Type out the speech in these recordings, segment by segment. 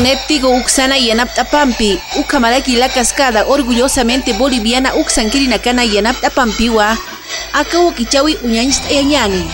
Gulagunet tigo uksana yanap tapampi, ukamalaki la cascada orgullosamente boliviana uksankirina kana yanap tapampiwa, akawo kichawi uñañis tayañani.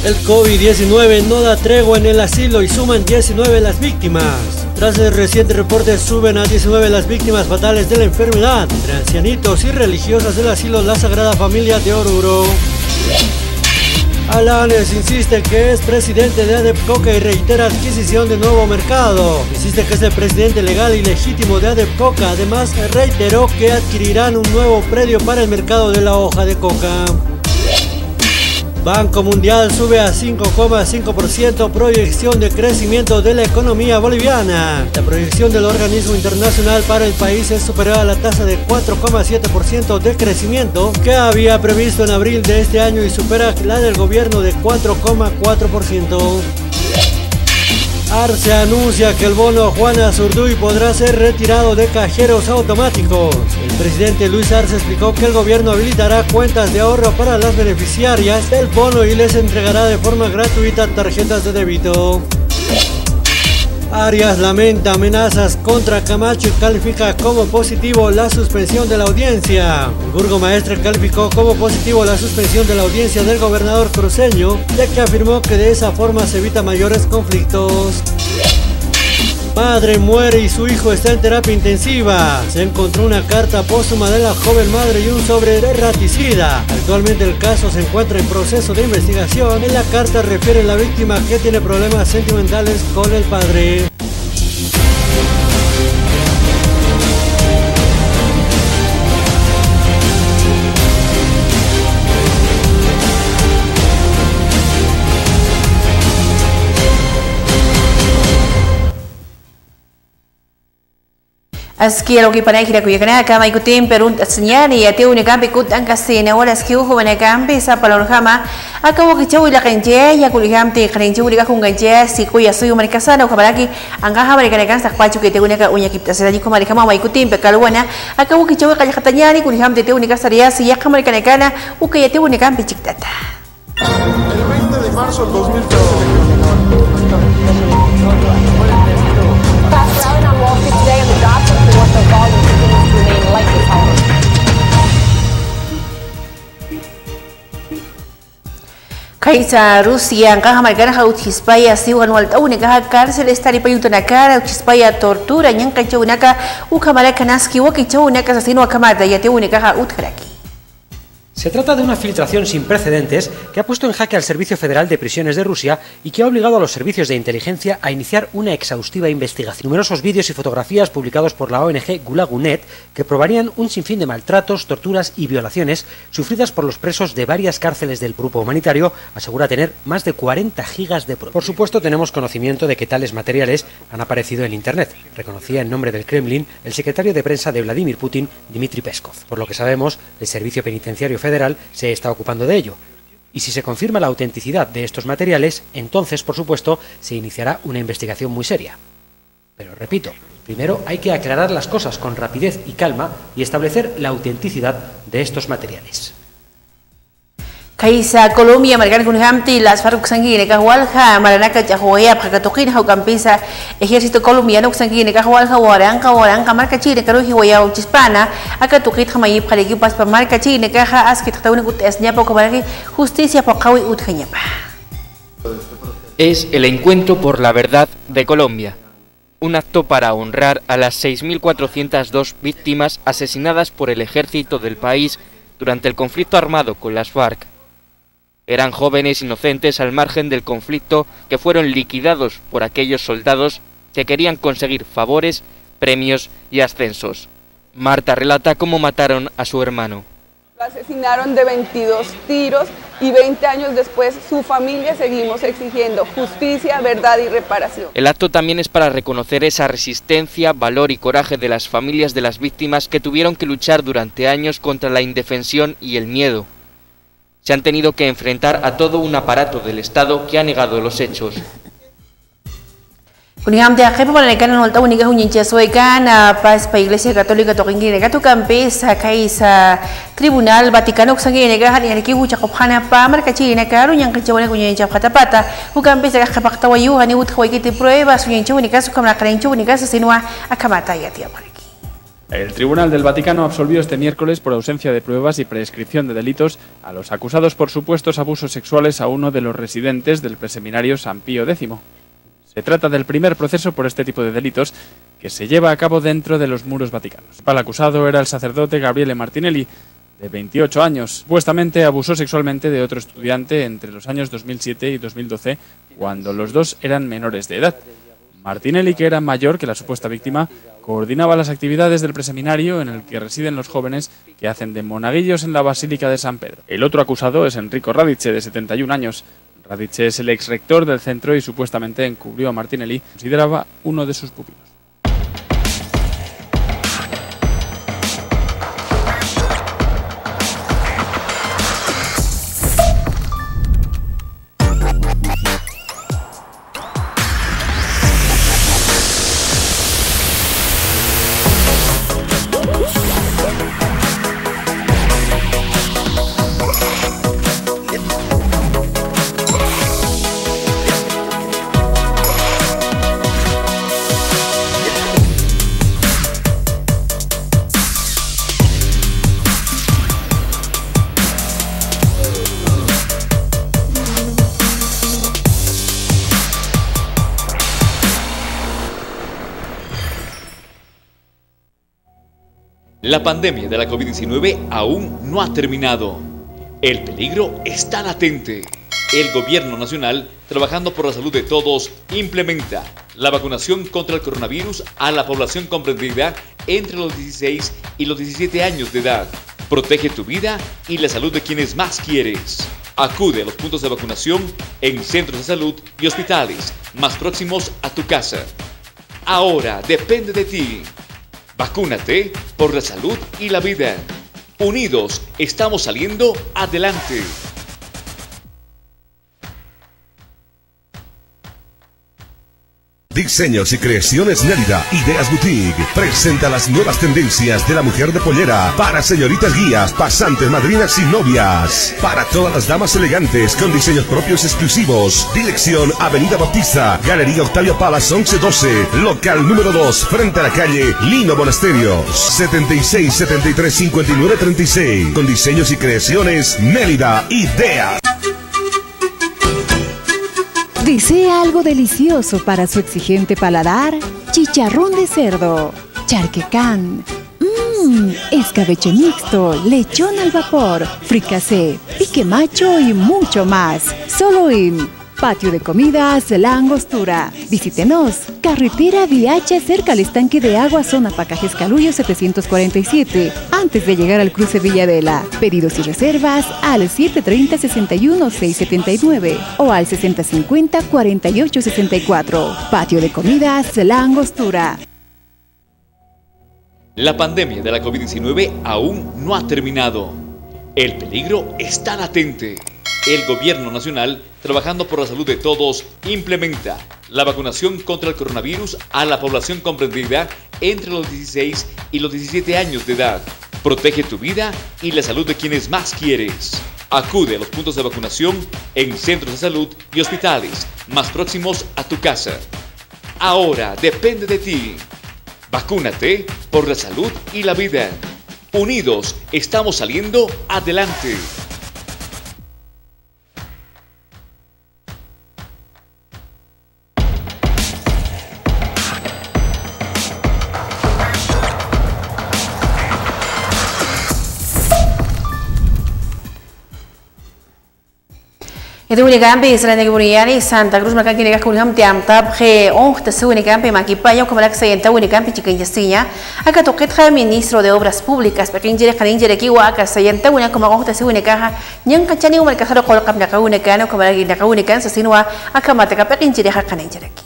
El COVID-19 no da tregua en el asilo y suman 19 las víctimas. Tras el reciente reporte, suben a 19 las víctimas fatales de la enfermedad, entre ancianitos y religiosas del asilo La Sagrada Familia de Oruro. Alanes insiste que es presidente de ADEPCOCA y reitera adquisición de nuevo mercado. Insiste que es el presidente legal y legítimo de ADEPCOCA. Además, reiteró que adquirirán un nuevo predio para el mercado de la hoja de coca. Banco Mundial sube a 5,5% proyección de crecimiento de la economía boliviana. La proyección del organismo internacional para el país es superior a la tasa de 4,7% de crecimiento que había previsto en abril de este año y supera la del gobierno de 4,4%. Arce anuncia que el bono Juana Zurduy podrá ser retirado de cajeros automáticos. El presidente Luis Arce explicó que el gobierno habilitará cuentas de ahorro para las beneficiarias del bono y les entregará de forma gratuita tarjetas de débito. Arias lamenta amenazas contra Camacho y califica como positivo la suspensión de la audiencia. El burgomaestre calificó como positivo la suspensión de la audiencia del gobernador cruceño, ya que afirmó que de esa forma se evita mayores conflictos. Madre muere y su hijo está en terapia intensiva. Se encontró una carta póstuma de la joven madre y un sobre de raticida. Actualmente el caso se encuentra en proceso de investigación. En la carta refiere la víctima que tiene problemas sentimentales con el padre. Askiro ki panay kira kuya kana kama ikutin perun senyari ya teu ni kampi kut angkasina wala skiu ho na kampi sa palor kama akawo ki chawi la kanje ya kuli kamti kren chawi ka kunganje si kuya suyu marikasana ko baraki anga ha marikana kan sak pachu ke teu ni ka unya kipta sala ko marikama mai ikutin pe kalwana akawo ki chawi ka katanyani kuli kamti teu ni ka saria si ya kamarikana kana ukaya teu ni kampi chiktata. El 20 de marzo del 2013 Kaisa Rusia ang kahamargana ka uchispaya siwan walta unika cárcel estari payunto na cara uchispaya tortura nyang kacho unaka ukamara kanaski wakicho unaka asesino akamada yate unika ka utkraki. Se trata de una filtración sin precedentes que ha puesto en jaque al Servicio Federal de Prisiones de Rusia y que ha obligado a los servicios de inteligencia a iniciar una exhaustiva investigación. Numerosos vídeos y fotografías publicados por la ONG Gulagunet que probarían un sinfín de maltratos, torturas y violaciones sufridas por los presos de varias cárceles del grupo humanitario asegura tener más de 40 gigas de pruebas. Por supuesto, tenemos conocimiento de que tales materiales han aparecido en Internet, reconocía en nombre del Kremlin el secretario de prensa de Vladimir Putin, Dmitry Peskov. Por lo que sabemos, el Servicio Penitenciario Federal se está ocupando de ello. Y si se confirma la autenticidad de estos materiales, entonces, por supuesto, se iniciará una investigación muy seria. Pero repito, primero hay que aclarar las cosas con rapidez y calma y establecer la autenticidad de estos materiales. Kaisa Colombia margar kun hamti las faruk sangine ka walha maranaka jahoya pakatokin hau kampisa ejército colombiano sangine ka walha warang ka marka chine ka ruhi waya chispana aka tukit khamai phalegi pas pa marka chine ka ha askit tawni kut esnya pa ko justicia pa qawi utkanya pa. Es el encuentro por la verdad de Colombia. un acto para honrar a las 6.402 víctimas asesinadas por el ejército del país durante el conflicto armado con las FARC. Eran jóvenes inocentes al margen del conflicto que fueron liquidados por aquellos soldados que querían conseguir favores, premios y ascensos. Marta relata cómo mataron a su hermano. Lo asesinaron de 22 tiros y 20 años después su familia seguimos exigiendo justicia, verdad y reparación. El acto también es para reconocer esa resistencia, valor y coraje de las familias de las víctimas que tuvieron que luchar durante años contra la indefensión y el miedo. Se han tenido que enfrentar a todo un aparato del Estado que ha negado los hechos. Kuniham de jefe para el canal Volta Única Uñincha Suecan pas pa Iglesia Católica Toquingi Negato Campes Kaisa Tribunal Vaticano Xangi Negahan y Arki Bucha Kopana pa Marcachi Nakaru yang Kachawana Uñincha Patapata Ucampes de Kapakta Wayu Hani Uthuaikiti pruebas Uñincha Única su Cámara Carencho Única Sinua Akamata y Atia Mariki. El Tribunal del Vaticano absolvió este miércoles por ausencia de pruebas y prescripción de delitos a los acusados por supuestos abusos sexuales a uno de los residentes del preseminario San Pío X. Se trata del primer proceso por este tipo de delitos que se lleva a cabo dentro de los muros vaticanos. El principal acusado era el sacerdote Gabriele Martinelli, de 28 años. Supuestamente abusó sexualmente de otro estudiante entre los años 2007 y 2012, cuando los dos eran menores de edad. Martinelli, que era mayor que la supuesta víctima, coordinaba las actividades del preseminario en el que residen los jóvenes que hacen de monaguillos en la Basílica de San Pedro. El otro acusado es Enrico Radice, de 71 años. Radice es el ex rector del centro y supuestamente encubrió a Martinelli, consideraba uno de sus pupilos. La pandemia de la COVID-19 aún no ha terminado. El peligro está latente. El gobierno nacional, trabajando por la salud de todos, implementa la vacunación contra el coronavirus a la población comprendida entre los 16 y los 17 años de edad. Protege tu vida y la salud de quienes más quieres. Acude a los puntos de vacunación en centros de salud y hospitales más próximos a tu casa. Ahora depende de ti. Vacúnate por la salud y la vida. Unidos estamos saliendo adelante. Diseños y creaciones Mérida, Ideas Boutique, presenta las nuevas tendencias de la mujer de pollera para señoritas guías, pasantes, madrinas y novias. Para todas las damas elegantes con diseños propios exclusivos. Dirección Avenida Bautista, Galería Octavio Palas 1112, local número 2, frente a la calle Lino Monasterios. 76 73 59 36. Con diseños y creaciones Mérida, Ideas. ¿Desea algo delicioso para su exigente paladar? Chicharrón de cerdo, charquecán, escabeche mixto, lechón al vapor, fricasé, pique macho y mucho más. Solo en Patio de Comidas La Angostura. Visítenos. Carretera Viacha, cerca al estanque de agua, zona Pacajes Caluyo 747, antes de llegar al cruce Villadela. Pedidos y reservas al 730-61-679 o al 6050-4864. Patio de Comidas La Angostura. La pandemia de la COVID-19 aún no ha terminado. El peligro está latente. El gobierno nacional, trabajando por la salud de todos, implementa la vacunación contra el coronavirus a la población comprendida entre los 16 y los 17 años de edad. Protege tu vida y la salud de quienes más quieres. Acude a los puntos de vacunación en centros de salud y hospitales más próximos a tu casa. Ahora depende de ti. Vacúnate por la salud y la vida. Unidos estamos saliendo adelante. Itu unikampi Israel Neguriani Santa Cruz maka kini kakun ham tiam tab he tasu unikampi makipa yo kamalak sayenta unikampi chicken yasinya aka toquetja ministro de obras públicas pekin jere kanin jere kiwa aka sayenta una como tasu unikaja nyan kachani umar kasaro kolkam naka unikano kamalak naka unikan sasinwa aka mataka pekin jere kanin jere ki.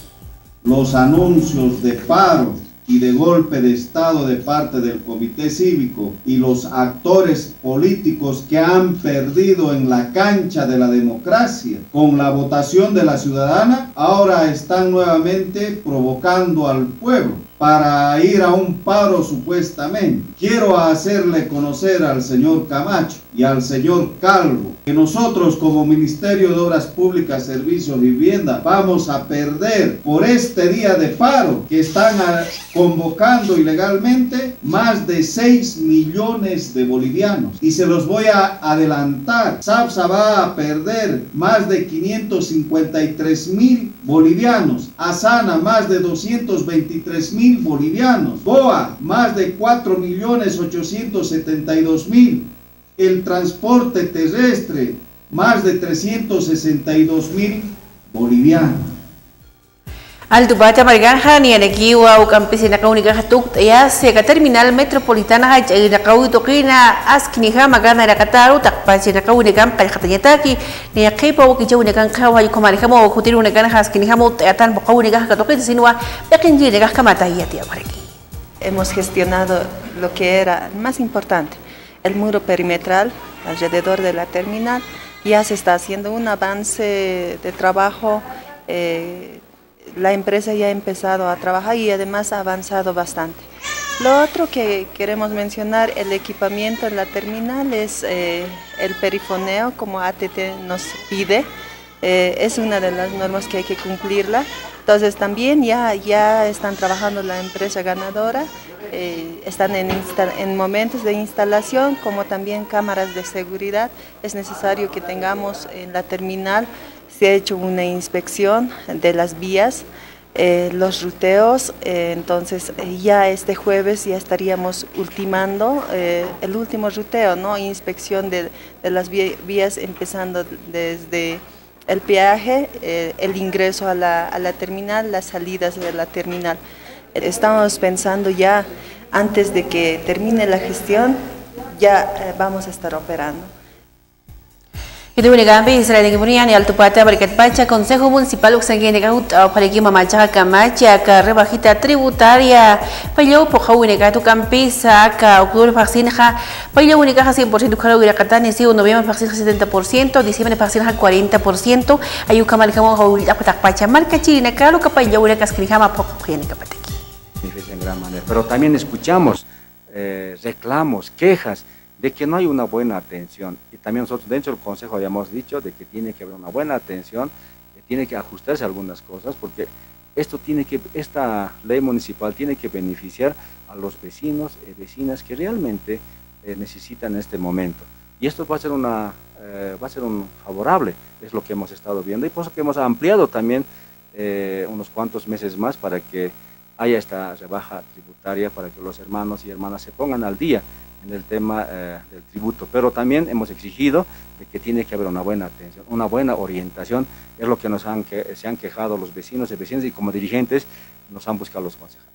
Los anuncios de paro y de golpe de Estado de parte del Comité Cívico y los actores políticos que han perdido en la cancha de la democracia con la votación de la ciudadana, ahora están nuevamente provocando al pueblo para ir a un paro supuestamente. Quiero hacerle conocer al señor Camacho y al señor Calvo que nosotros como Ministerio de Obras Públicas, Servicios y Vivienda vamos a perder por este día de paro que están convocando ilegalmente más de 6 millones de bolivianos. Y se los voy a adelantar, SAPSA va a perder más de 553.000 bolivianos, Asana más de 223.000 bolivianos, BOA más de 4.872.000, el transporte terrestre más de 362.000 bolivianos. Alto baca marganja ni anekiwa ukampisi nakaunika hatuk ya seka terminal metropolitana haja nakau tokina askiniha magana nakataru takpachi nakaunika katanya taki ni akipa wakijau nekan kawa yukomari kama wakutiru nekan askiniha mut atan bakaunika katokita sinwa pekinji nekah kamata yati apareki. Hemos gestionado lo que era más importante, el muro perimetral alrededor de la terminal. Ya se está haciendo un avance de trabajo. La empresa ya ha empezado a trabajar y además ha avanzado bastante. Lo otro que queremos mencionar, el equipamiento en la terminal es el perifoneo, como ATT nos pide. Es una de las normas que hay que cumplirla. Entonces también ya están trabajando la empresa ganadora, están en momentos de instalación, como también cámaras de seguridad. Es necesario que tengamos en la terminal. Se ha hecho una inspección de las vías, los ruteos, entonces ya este jueves ya estaríamos ultimando el último ruteo, ¿no? Inspección de las vías empezando desde el peaje, el ingreso a la terminal, las salidas de la terminal. Estamos pensando ya, antes de que termine la gestión, ya vamos a estar operando. Itu unikampi Israel Neguriani Alto Pata Barikat Pacha Consejo Municipal Uxangin Negahut Pariki Mamacha Camacha ka rebajita tributaria Payo Poja Unicatu Campisa ka Octubre Faxinja Payo Unicaja 100% Kara Uiracatani si noviembre Faxinja 70% diciembre Faxinja 40% Ayuka Malicamo Jaulita Pacha Marca China Caro Capayo Uracasquinjama Pojenica Pateki. En gran manera, pero también escuchamos reclamos, quejas de que no hay una buena atención, y también nosotros dentro del Consejo habíamos dicho de que tiene que haber una buena atención, que tiene que ajustarse algunas cosas, porque esta ley municipal tiene que beneficiar a los vecinos y vecinas que realmente necesitan en este momento, y esto va a ser un favorable, es lo que hemos estado viendo, y por eso que hemos ampliado también unos cuantos meses más para que haya esta rebaja tributaria, para que los hermanos y hermanas se pongan al día en el tema del tributo, pero también hemos exigido de que tiene que haber una buena atención, una buena orientación, es lo que se han quejado los vecinos y vecinas, y como dirigentes nos han buscado los concejales.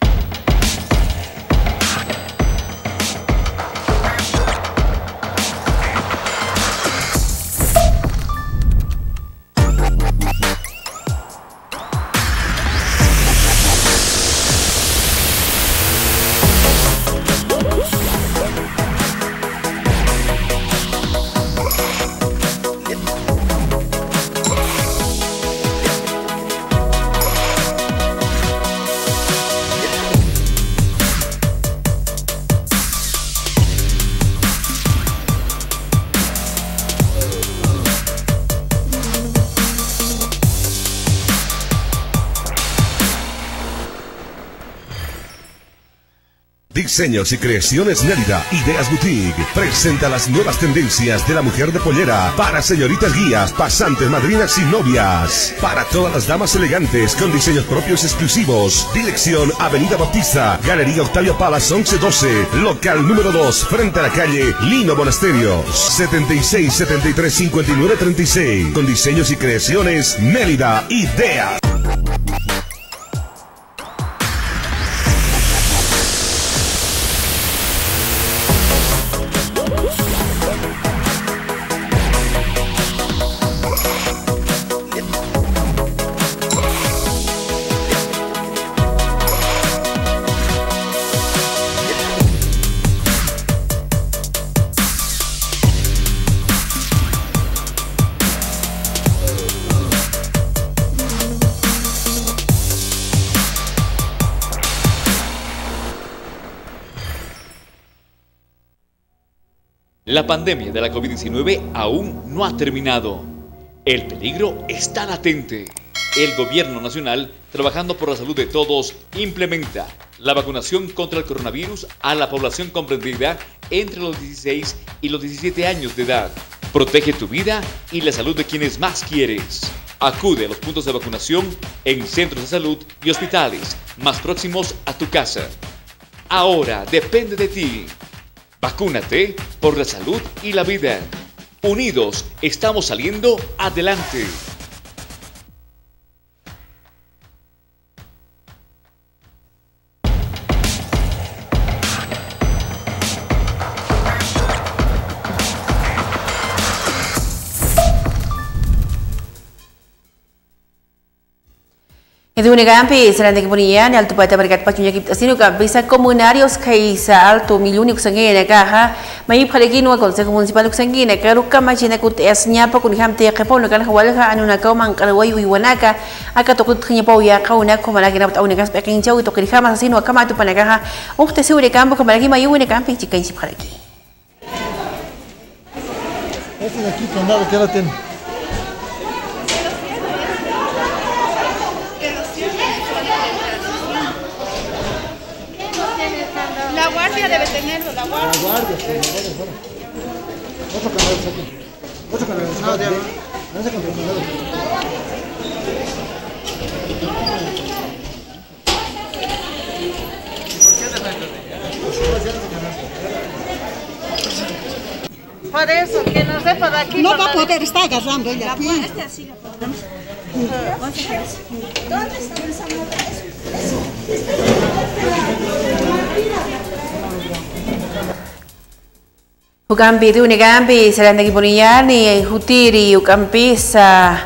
Diseños y Creaciones Mérida, Ideas Boutique, presenta las nuevas tendencias de la mujer de pollera para señoritas guías, pasantes, madrinas y novias. Para todas las damas elegantes con diseños propios exclusivos. Dirección Avenida Bautista, Galería Octavio Palas 1112, local número 2, frente a la calle Lino Monasterios, 76 73 59 36. Con Diseños y Creaciones Mérida, Ideas. La pandemia de la COVID-19 aún no ha terminado. El peligro está latente. El gobierno nacional, trabajando por la salud de todos, implementa la vacunación contra el coronavirus a la población comprendida entre los 16 y los 17 años de edad. Protege tu vida y la salud de quienes más quieres. Acude a los puntos de vacunación en centros de salud y hospitales más próximos a tu casa. Ahora depende de ti. Vacúnate por la salud y la vida. Unidos estamos saliendo adelante. Itu negampi serang kemudian altu pada berkat pacunya kita sini kan bisa komunarios kaisa alto milioni kusangin nekaha mai phalegi no consejo municipal kusangin nekaru kama china kut esnya pa kun hamte qepon kan hawalha anuna ka man qalwai wiwanaka aka tokut khnya pau ya kauna ko malagi na tauna kas peking jauh to kiri khama sino kama tu panakaha ukte siure kampo malagi mayu negampi chikai si phalegi. Este de aquí condado que la ten. La guardia debe tenerlo, la guardia. La guardia, sí, fuera. Otro canal aquí. Otro canal. No, ya. No se controla. Por eso, que nos dé por aquí. No va a poder, está agarrando ella aquí. Este así lo podemos. ¿Dónde está esa moda? Ukampi itu negampi serang dagi poniani hutiri ukampi sa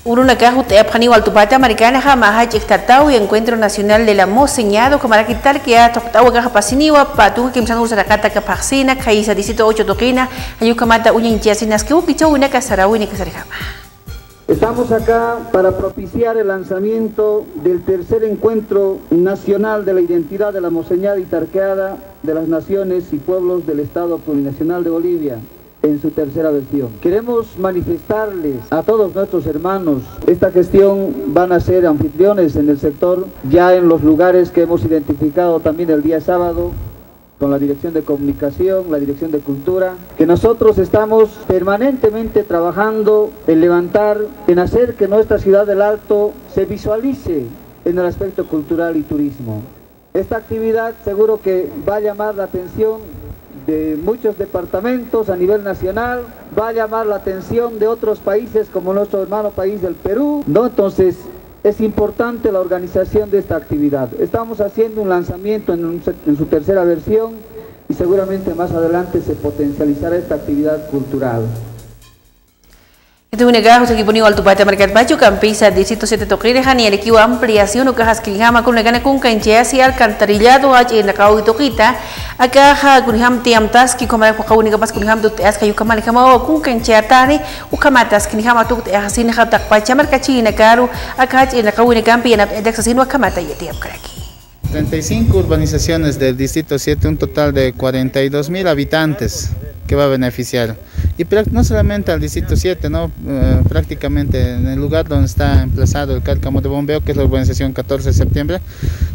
uruna ka hut epkhani wal tupata americana ha mahaj iktatau encuentro nacional de la moseñado kamara kital que a toktau ka pasiniwa patu kim sanur sarakata ka paxina kaisa distrito 8 tokina ayu kamata uñin chiasinas que ukichau una kasarawi ka sarikama. Estamos acá para propiciar el lanzamiento del tercer encuentro nacional de la identidad de la Moseñada y Tarqueada de las naciones y pueblos del Estado Plurinacional de Bolivia en su tercera versión. Queremos manifestarles a todos nuestros hermanos, esta gestión van a ser anfitriones en el sector, ya en los lugares que hemos identificado también el día sábado, con la Dirección de Comunicación, la Dirección de Cultura, que nosotros estamos permanentemente trabajando en levantar, en hacer que nuestra ciudad del Alto se visualice en el aspecto cultural y turismo. Esta actividad seguro que va a llamar la atención de muchos departamentos a nivel nacional, va a llamar la atención de otros países como nuestro hermano país del Perú, ¿no? Entonces, es importante la organización de esta actividad. Estamos haciendo un lanzamiento en su tercera versión y seguramente más adelante se potencializará esta actividad cultural. Itu negara usai puni wal tupata merkat baju campisa distrito 7 tokire hani elekiu ampliación o cajas kilhama kun negana kun kanchasi alcantarillado aj en nakau tokita akaha kunham tiam taski komara ko kawni kapas kunham dut as kayu kamal kama kun kanchatani u kamatas kinhama tuk hasin khatak pacha markachi nakaru akaj en nakau ni campi en edexasin wa kamata yetiam kraki. 35 urbanizaciones del distrito 7, un total de 42.000 habitantes que va a beneficiar. Y no solamente al distrito 7, ¿no? Prácticamente en el lugar donde está emplazado el cárcamo de bombeo, que es la urbanización 14 de septiembre,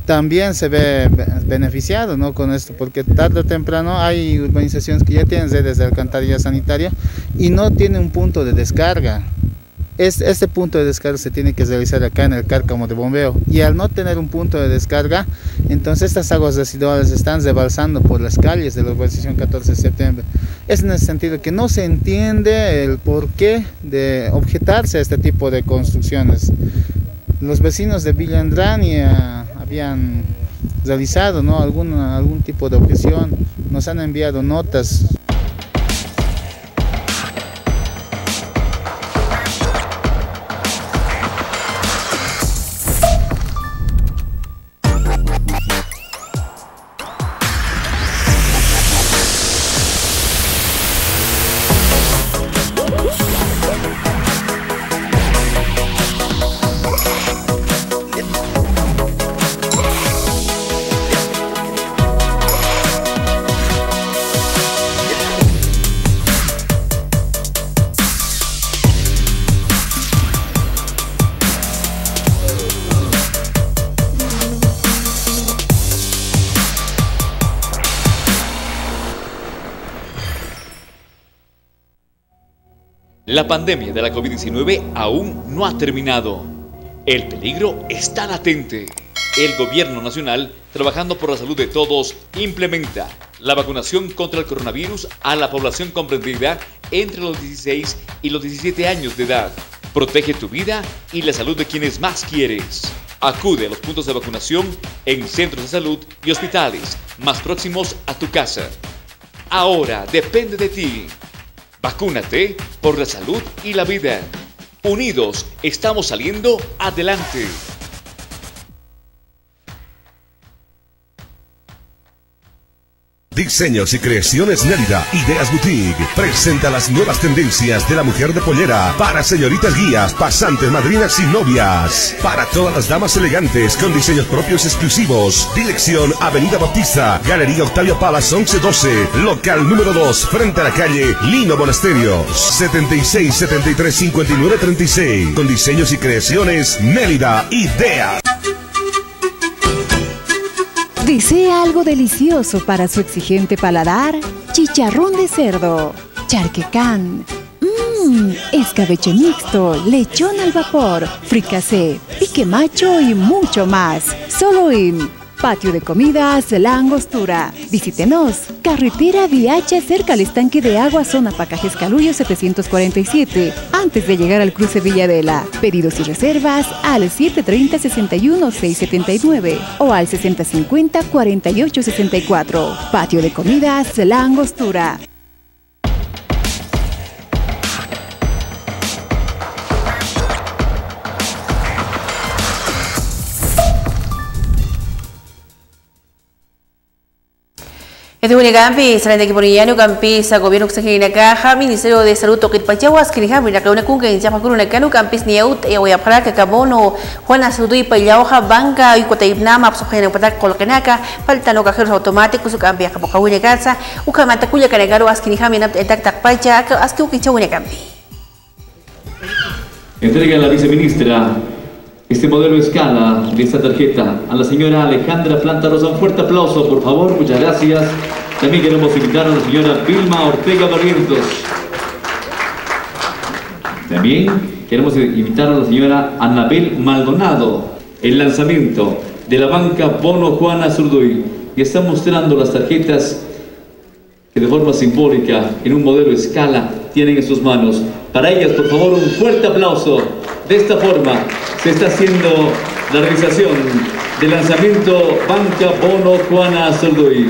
también se ve beneficiado, ¿no?, con esto, porque tarde o temprano hay urbanizaciones que ya tienen redes de alcantarilla sanitaria y no tienen un punto de descarga. Este punto de descarga se tiene que realizar acá en el cárcamo de bombeo, y al no tener un punto de descarga, entonces estas aguas residuales están rebalsando por las calles de la urbanización 14 de septiembre. Es en ese sentido que no se entiende el porqué de objetarse a este tipo de construcciones. Los vecinos de Villa Andrania habían realizado, ¿no?, algún tipo de objeción, nos han enviado notas. La pandemia de la COVID-19 aún no ha terminado. El peligro está latente. El gobierno nacional, trabajando por la salud de todos, implementa la vacunación contra el coronavirus a la población comprendida entre los 16 y los 17 años de edad. Protege tu vida y la salud de quienes más quieres. Acude a los puntos de vacunación en centros de salud y hospitales más próximos a tu casa. Ahora depende de ti. Vacúnate por la salud y la vida. Unidos estamos saliendo adelante. Diseños y creaciones Nérida, Ideas Boutique, presenta las nuevas tendencias de la mujer de pollera para señoritas guías, pasantes, madrinas y novias. Para todas las damas elegantes con diseños propios exclusivos. Dirección Avenida Bautista, Galería Octavio Palas 1112, local número 2, frente a la calle Lino Monasterios, 76 73 59 36. Con diseños y creaciones Nérida, Ideas. ¿Desea algo delicioso para su exigente paladar? Chicharrón de cerdo, charquecán, escabeche mixto, lechón al vapor, fricasé, pique macho y mucho más. Solo en Patio de Comidas La Angostura. Visítenos. Carretera Viacha, cerca al estanque de agua, zona Pacajes Caluyo 747, antes de llegar al cruce Villadela. Pedidos y reservas al 730-61-679 o al 6050-4864. Patio de Comidas La Angostura. Este campi, saliendo aquí por Illano, campisa, gobierno extranjero caja, Ministerio de Salud, Toquit Pachawas, que dijamos, la cauna con que llama con una canu, campis niaut, y voy a parar que cabono, Juana Sudui, Payauja, banca, y Cuataibnama, Absojena, Patak, Colcanaca, faltan cajeros automáticos, su campi, a Capocahuina casa, Ucamatacuya, Canegaro, Askinihami, Etak Pacha, Asquiuquichahuina campi. Entrega a la viceministra este modelo escala de esta tarjeta a la señora Alejandra Planta Rosa. Un fuerte aplauso, por favor, muchas gracias. También queremos invitar a la señora Vilma Ortega Barrientos. También queremos invitar a la señora Anabel Maldonado. El lanzamiento de la banca Bono Juana Zurduy, y está mostrando las tarjetas que de forma simbólica, en un modelo escala, tienen en sus manos. Para ellas, por favor, un fuerte aplauso. De esta forma se está haciendo la realización del lanzamiento Banca Bono Juana Zurduy.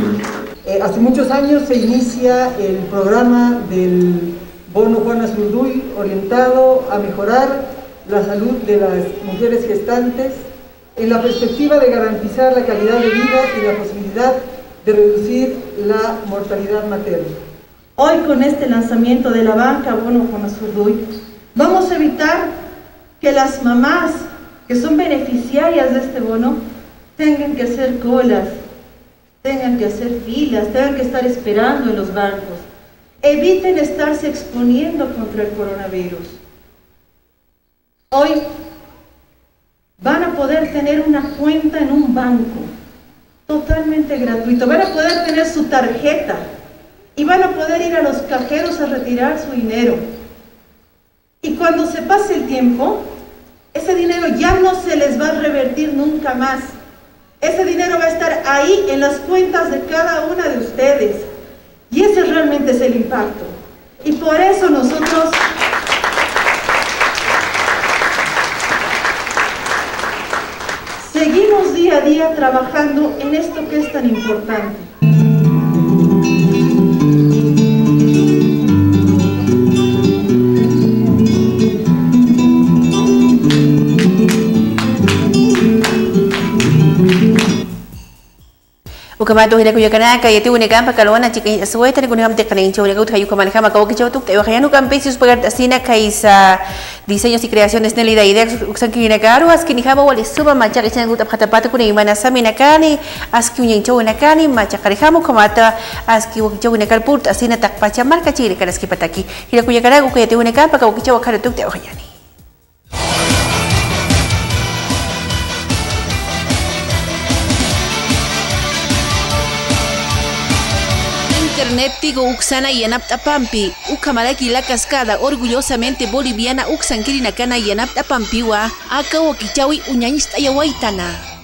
Hace muchos años se inicia el programa del Bono Juana Zurduy, orientado a mejorar la salud de las mujeres gestantes en la perspectiva de garantizar la calidad de vida y la posibilidad de reducir la mortalidad materna. Hoy, con este lanzamiento de la banca Bono Juana Zurduy, vamos a evitar que las mamás que son beneficiarias de este bono tengan que hacer colas, tengan que hacer filas, tengan que estar esperando en los bancos. Eviten estarse exponiendo contra el coronavirus. Hoy van a poder tener una cuenta en un banco, totalmente gratuito, van a poder tener su tarjeta y van a poder ir a los cajeros a retirar su dinero. Y cuando se pase el tiempo, ese dinero ya no se les va a revertir nunca más. Ese dinero va a estar ahí en las cuentas de cada una de ustedes. Y ese realmente es el impacto. Y por eso nosotros seguimos día a día trabajando en esto que es tan importante. Ukamato hila kuya kana kaya ti unikam pakalona chika suweta ni kuniham te kanin chau lega uthayu kamana kama kawo kichau tuk te wahayanu campesius pagar asina kaisa diseños y creaciones nelida ideas uksanki nagaru aski ni hama wali suba macha kichana gut aphatapata kuna imana sami nakani aski unyang chau nakani macha karihamu kamata aski wakichau nakal purt asina takpacha marka chiri karaski pataki hila kuya kana kaya ti unikam pakawo kichau akara tuk te wahayani. Internet tigo uksana yanapta pampi, ukamalaki la cascada orgullosamente boliviana uksankiri nakana yanapta pampiwa, aka wakichawi uñañista yawaitana.